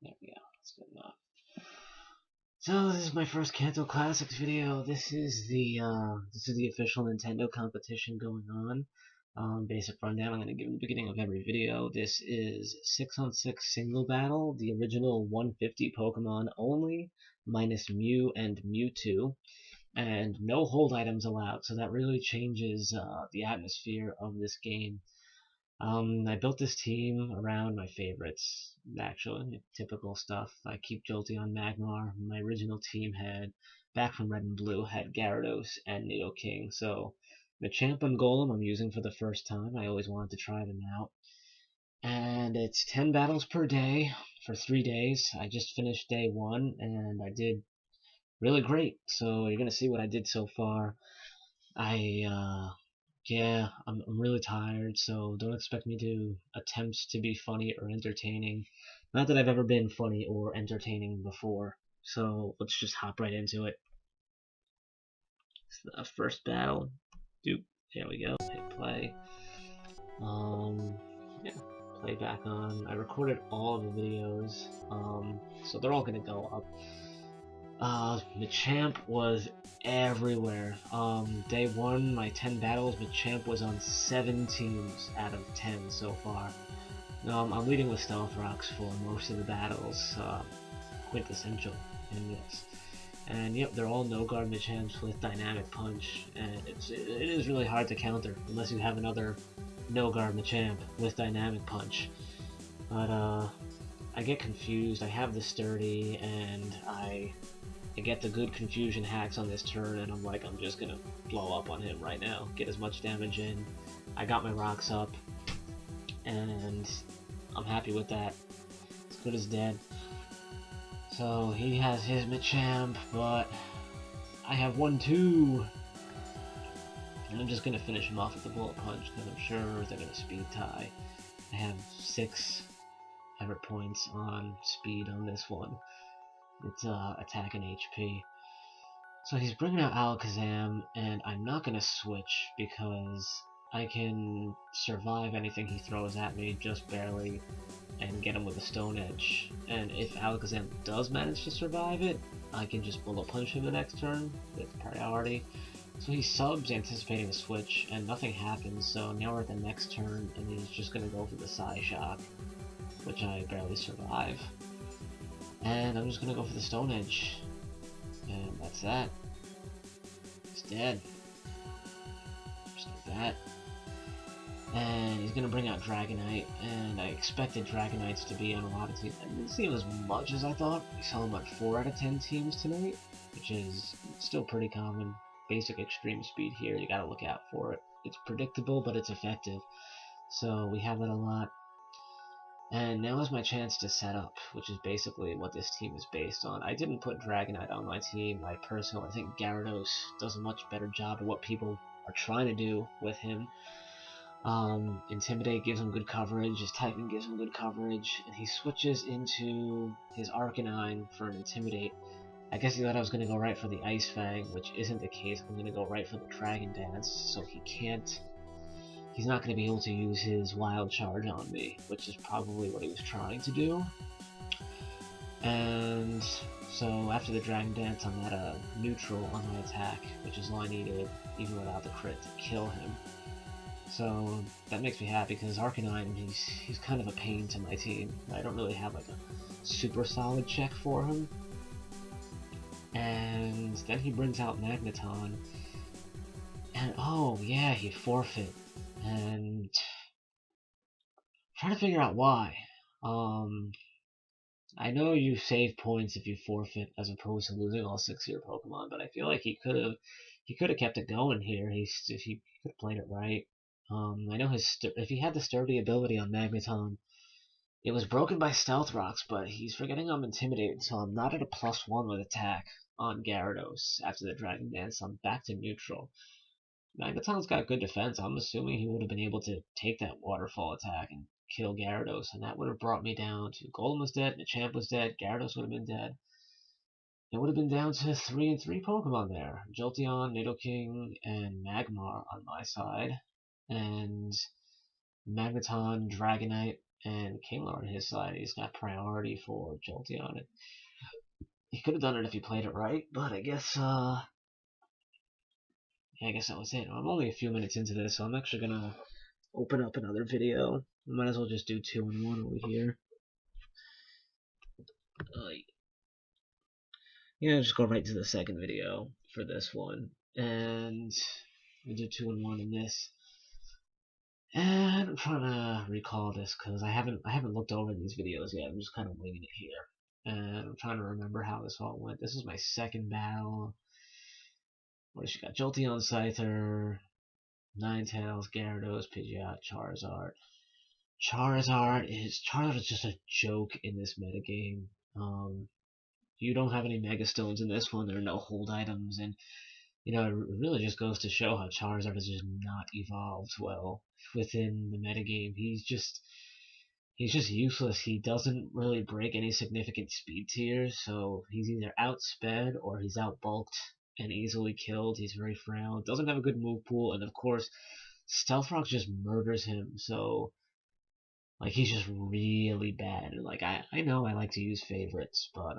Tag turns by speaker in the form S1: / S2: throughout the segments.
S1: There we go. That's good enough. So this is my first Kanto Classics video. This is the official Nintendo competition going on. Basic rundown I'm going to give at the beginning of every video. This is 6-on-6 single battle, the original 150 Pokemon only, minus Mew and Mewtwo, and no hold items allowed. So that really changes the atmosphere of this game. I built this team around my favorites, actually, typical stuff. I keep Jolteon Magmar. My original team had, back from Red and Blue, had Gyarados and Nidoking. So Machamp and Golem I'm using for the first time. I always wanted to try them out. And it's 10 battles per day for 3 days. I just finished day 1 and I did really great. So you're going to see what I did so far. Yeah, I'm really tired, so don't expect me to attempt to be funny or entertaining. Not that I've ever been funny or entertaining before, so let's just hop right into it. The first battle. Doop. There we go. Hit play. Yeah, play back on. I recorded all of the videos, so they're all gonna go up. Machamp was everywhere. Day 1, my 10 battles, Machamp was on 7 teams out of 10 so far. I'm leading with Stealth Rocks for most of the battles, quintessential in this. And yep, they're all no-guard Machamps with Dynamic Punch, and it is really hard to counter unless you have another no-guard Machamp with Dynamic Punch. But I get confused. I have the Sturdy, and I get the good confusion hacks on this turn, and I'm like, I'm just gonna blow up on him right now, get as much damage in. I got my rocks up, and I'm happy with that. As good as dead. So he has his Machamp, but I have 1-2, and I'm just gonna finish him off with the Bullet Punch because I'm sure they're gonna speed tie. I have 6 effort points on speed on this one. It's attack and HP. So he's bringing out Alakazam, and I'm not going to switch because I can survive anything he throws at me just barely and get him with a Stone Edge. And if Alakazam does manage to survive it, I can just Bullet Punch him the next turn with priority. So he subs anticipating a switch, and nothing happens, so now we're at the next turn, and he's just going to go for the Psyshock, which I barely survive. And I'm just gonna go for the Stone Edge. And that's that. He's dead. Just like that. And he's gonna bring out Dragonite, and I expected Dragonites to be on a lot of teams. I didn't see him as much as I thought. We saw him on 4 out of 10 teams tonight, which is still pretty common. Basic extreme speed here, you gotta look out for it. It's predictable, but it's effective. So we have that a lot. And now is my chance to set up, which is basically what this team is based on. I didn't put Dragonite on my team. I think Gyarados does a much better job of what people are trying to do with him. Intimidate gives him good coverage, his typing gives him good coverage, and he switches into his Arcanine for an Intimidate. I guess he thought I was going to go right for the Ice Fang, which isn't the case. I'm going to go right for the Dragon Dance, so he's not going to be able to use his Wild Charge on me, which is probably what he was trying to do. And so after the Dragon Dance, I'm at a neutral on my attack, which is all I needed, even without the crit, to kill him. So that makes me happy, because Arcanine, he's kind of a pain to my team. I don't really have like a super solid check for him. And then he brings out Magneton, and oh yeah, he forfeit. And I'm trying to figure out why. I know you save points if you forfeit as opposed to losing all 6 of your Pokemon, but I feel like he could have kept it going here. He could have played it right. I know if he had the sturdy ability on Magneton, it was broken by Stealth Rocks, but he's forgetting I'm intimidated, so I'm not at a +1 with attack on Gyarados after the Dragon Dance. I'm back to neutral. Magneton's got good defense. I'm assuming he would have been able to take that waterfall attack and kill Gyarados, and that would have brought me down to Golem was dead, Machamp was dead, Gyarados would have been dead. It would have been down to 3-3 Pokemon there. Jolteon, Nidoking, and Magmar on my side, and Magneton, Dragonite, and Kingler on his side, he's got priority for Jolteon. It. He could have done it if he played it right, but I guess yeah, I guess that was it. I'm only a few minutes into this, so I'm actually gonna open up another video. I might as well just do 2 in 1 over here. Yeah, just go right to the second video for this one, and we do 2 in 1 in this. And I'm trying to recall this because I haven't looked over these videos yet. I'm just kind of winging it here, and I'm trying to remember how this all went. This is my second battle. What does she got? Jolteon, Scyther, Ninetales, Gyarados, Pidgeot, Charizard. Charizard is just a joke in this metagame. You don't have any Mega Stones in this one. There are no hold items, and it really just goes to show how Charizard has just not evolved well within the metagame. He's just useless. He doesn't really break any significant speed tiers, so he's either outsped or he's outbulked and easily killed. He's very frail. Doesn't have a good move pool, and of course, Stealth Rock just murders him. So, he's just really bad. I know I like to use favorites, but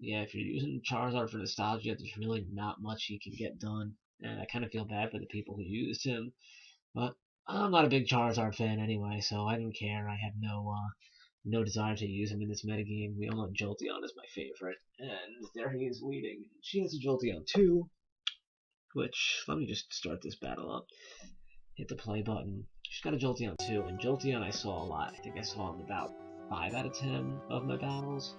S1: yeah, if you're using Charizard for nostalgia, there's really not much he can get done, and I kind of feel bad for the people who used him. But I'm not a big Charizard fan anyway, so I didn't care. I had no desire to use him in this metagame. We all know Jolteon is my favorite, and there he is leading. She has a Jolteon too, which, let me just start this battle up. Hit the play button. She's got a Jolteon too, and Jolteon I saw a lot. I think I saw him about 5 out of 10 of my battles.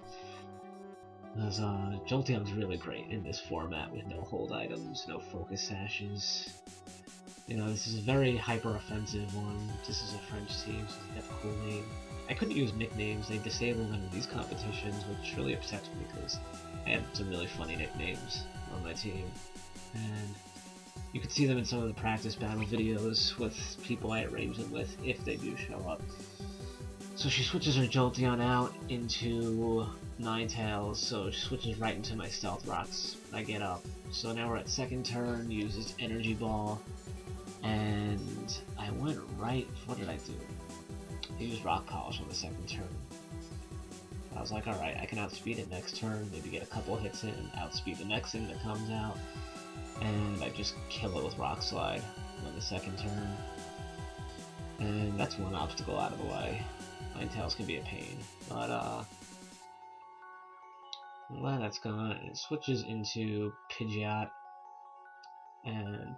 S1: Because Jolteon's really great in this format with no hold items, no focus sashes. This is a very hyper-offensive one. This is a French team, so they have a cool name. I couldn't use nicknames. They disabled them in these competitions, which really upsets me because I had some really funny nicknames on my team. And you can see them in some of the practice battle videos with people I arrange them with, if they do show up. So she switches her Jolteon out into Ninetales, so she switches right into my Stealth Rocks. I get up. So now we're at second turn, uses Energy Ball, and I went right, what did I do? I used Rock Polish on the second turn. I was like, alright, I can outspeed it next turn, maybe get a couple hits in, outspeed the next thing that comes out, and I just kill it with Rock Slide on the second turn. And that's one obstacle out of the way. Ninetales can be a pain, but well, that's gone. It switches into Pidgeot, and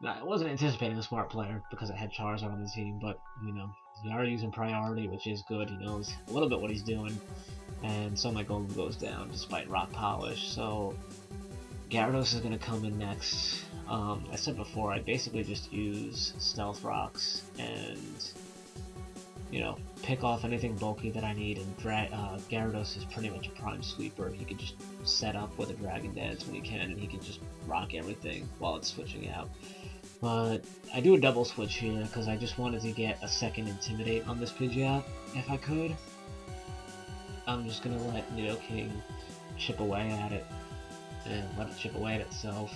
S1: I wasn't anticipating a smart player because I had Charizard on the team, but you are using priority, which is good. He knows a little bit what he's doing, and so my golem goes down despite Rock Polish. So Gyarados is going to come in next. I said before, I basically just use Stealth Rocks and pick off anything bulky that I need, and Gyarados is pretty much a prime sweeper. He can just set up with a Dragon Dance when he can, and he can just rock everything while it's switching out. But I do a double switch here because I just wanted to get a second Intimidate on this Pidgeot if I could. I'm just going to let Nidoking chip away at it, and let it chip away at itself,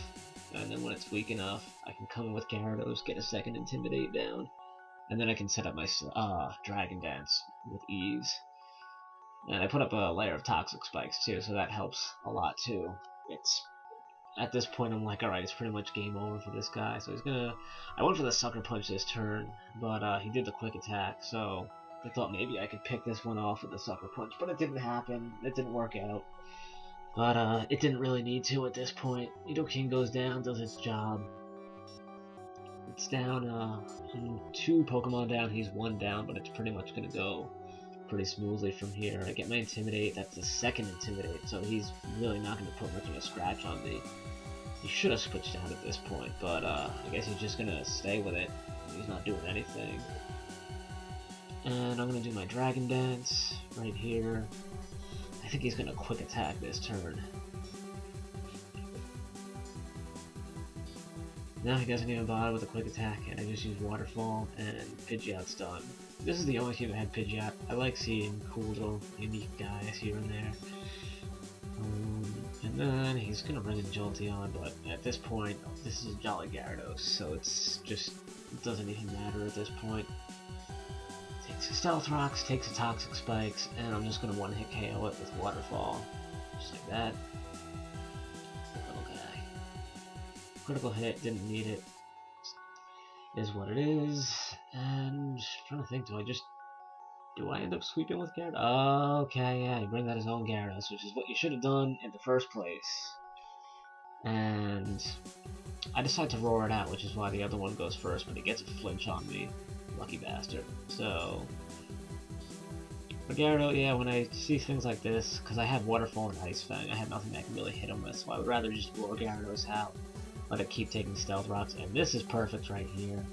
S1: and then when it's weak enough, I can come in with Gyarados, get a second Intimidate down, and then I can set up my Dragon Dance with ease. And I put up a layer of Toxic Spikes too, so that helps a lot too. At this point I'm like, alright, it's pretty much game over for this guy, so I went for the Sucker Punch this turn, but he did the Quick Attack, so I thought maybe I could pick this one off with the Sucker Punch, but it didn't happen, it didn't work out. But it didn't really need to at this point. Nidoking goes down, does its job. It's down, I'm 2 Pokemon down, he's 1 down, but it's pretty much gonna go pretty smoothly from here. I get my Intimidate, that's the second Intimidate, so he's really not gonna put much of a scratch on me. He should have switched out at this point, but I guess he's just gonna stay with it. He's not doing anything. And I'm gonna do my Dragon Dance right here. I think he's gonna Quick Attack this turn. Now he doesn't even bother with a Quick Attack, and I just use Waterfall, and Pidgeot's done. This is the only team that had Pidgeot. I like seeing cool little unique guys here and there. And then he's gonna bring in Jolteon, but at this point, this is Jolly Gyarados, so it doesn't even matter at this point. Take Stealth Rocks, takes a Toxic Spikes, and I'm just gonna one-hit KO it with Waterfall. Just like that. Little guy. Critical hit, didn't need it. Is what it is. And I'm trying to think, do I end up sweeping with Gyarados? Okay, yeah, you bring out his own Gyarados, which is what you should have done in the first place. And I decide to roar it out, which is why the other one goes first, but he gets a flinch on me. Lucky bastard. So, for Gyarados, yeah, when I see things like this, because I have Waterfall and Ice Fang, I have nothing that can really hit him with, so I would rather just roar Gyarados out, let it keep taking Stealth Rocks, and this is perfect right here.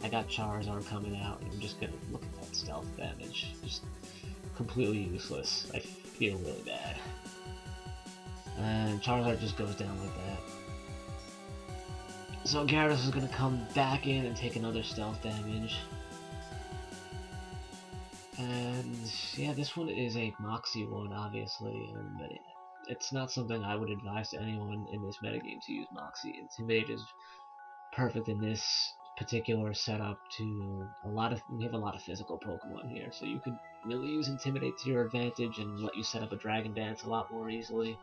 S1: I got Charizard coming out, and I'm just gonna look at that stealth damage. Just completely useless. I feel really bad. And Charizard just goes down like that. So Gyarados is gonna come back in and take another stealth damage. And yeah, this one is a Moxie one, obviously, but it's not something I would advise to anyone in this metagame to use Moxie. Intimidate is perfect in this particular setup to we have a lot of physical Pokemon here, so you could really use Intimidate to your advantage and let you set up a Dragon Dance a lot more easily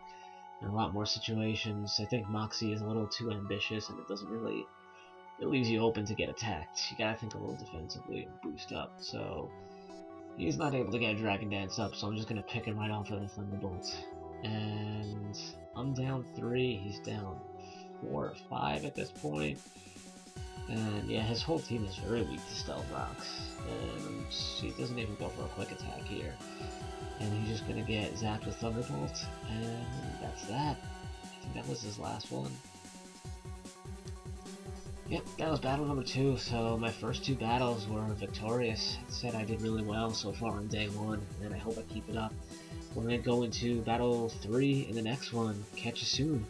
S1: in a lot more situations. I think Moxie is a little too ambitious and it leaves you open to get attacked. You gotta think a little defensively and boost up, so he's not able to get a Dragon Dance up, so I'm just gonna pick him right off of the Thunderbolt. And I'm down 3, he's down 4 or 5 at this point. And yeah, his whole team is very weak to Stealth Rocks. And he doesn't even go for a quick attack here. And he's just gonna get zapped with Thunderbolt. And that's that. I think that was his last one. Yep, that was battle number 2. So my first 2 battles were victorious. I said I did really well so far on day 1, and I hope I keep it up. We're gonna go into battle 3 in the next one. Catch you soon.